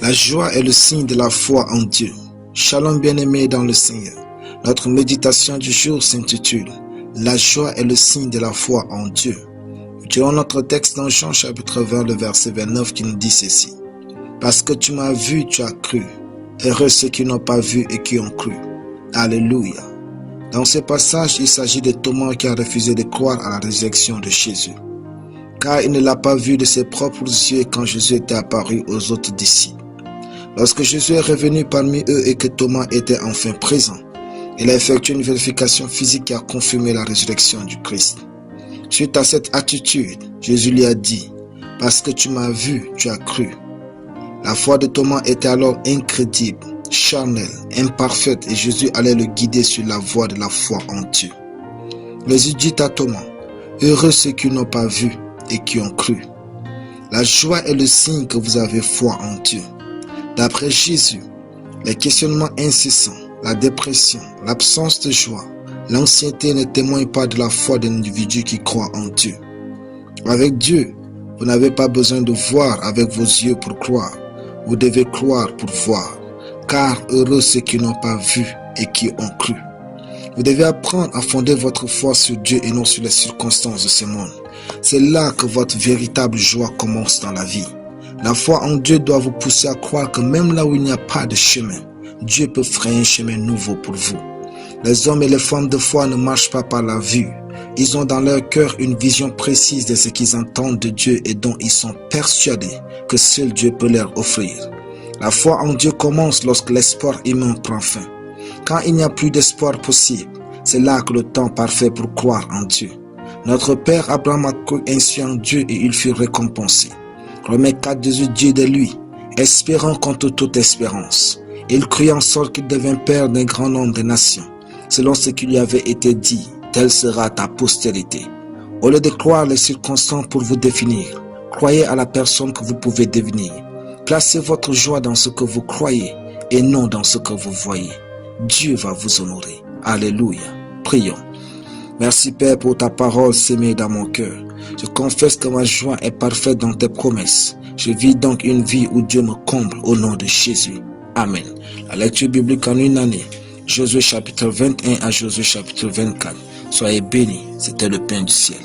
La joie est le signe de la foi en Dieu. Shalom bien-aimés dans le Seigneur. Notre méditation du jour s'intitule « La joie est le signe de la foi en Dieu ». Nous tirons notre texte dans Jean chapitre 20, le verset 29 qui nous dit ceci. « Parce que tu m'as vu, tu as cru. Heureux ceux qui n'ont pas vu et qui ont cru. » Alléluia. Dans ce passage, il s'agit de Thomas qui a refusé de croire à la résurrection de Jésus. Car il ne l'a pas vu de ses propres yeux quand Jésus était apparu aux autres disciples. Lorsque Jésus est revenu parmi eux et que Thomas était enfin présent, il a effectué une vérification physique qui a confirmé la résurrection du Christ. Suite à cette attitude, Jésus lui a dit « Parce que tu m'as vu, tu as cru ». La foi de Thomas était alors incrédible, charnelle, imparfaite et Jésus allait le guider sur la voie de la foi en Dieu. Jésus dit à Thomas « Heureux ceux qui n'ont pas vu et qui ont cru ». La joie est le signe que vous avez foi en Dieu. D'après Jésus, les questionnements incessants, la dépression, l'absence de joie, l'anxiété ne témoignent pas de la foi d'un individu qui croit en Dieu. Avec Dieu, vous n'avez pas besoin de voir avec vos yeux pour croire. Vous devez croire pour voir, car heureux ceux qui n'ont pas vu et qui ont cru. Vous devez apprendre à fonder votre foi sur Dieu et non sur les circonstances de ce monde. C'est là que votre véritable joie commence dans la vie. La foi en Dieu doit vous pousser à croire que même là où il n'y a pas de chemin, Dieu peut frayer un chemin nouveau pour vous. Les hommes et les femmes de foi ne marchent pas par la vue. Ils ont dans leur cœur une vision précise de ce qu'ils entendent de Dieu et dont ils sont persuadés que seul Dieu peut leur offrir. La foi en Dieu commence lorsque l'espoir humain prend fin. Quand il n'y a plus d'espoir possible, c'est là que le temps parfait pour croire en Dieu. Notre père Abraham a cru ainsi en Dieu et il fut récompensé. Romains 4:18 dit de lui, espérant contre toute espérance. Il crut en sorte qu'il devint père d'un grand nombre de nations, selon ce qui lui avait été dit, telle sera ta postérité. Au lieu de croire les circonstances pour vous définir, croyez à la personne que vous pouvez devenir. Placez votre joie dans ce que vous croyez et non dans ce que vous voyez. Dieu va vous honorer. Alléluia. Prions. Merci Père pour ta parole sémée dans mon cœur. Je confesse que ma joie est parfaite dans tes promesses. Je vis donc une vie où Dieu me comble au nom de Jésus. Amen. La lecture biblique en une année. Josué chapitre 21 à Josué chapitre 24. Soyez bénis, c'était le pain du ciel.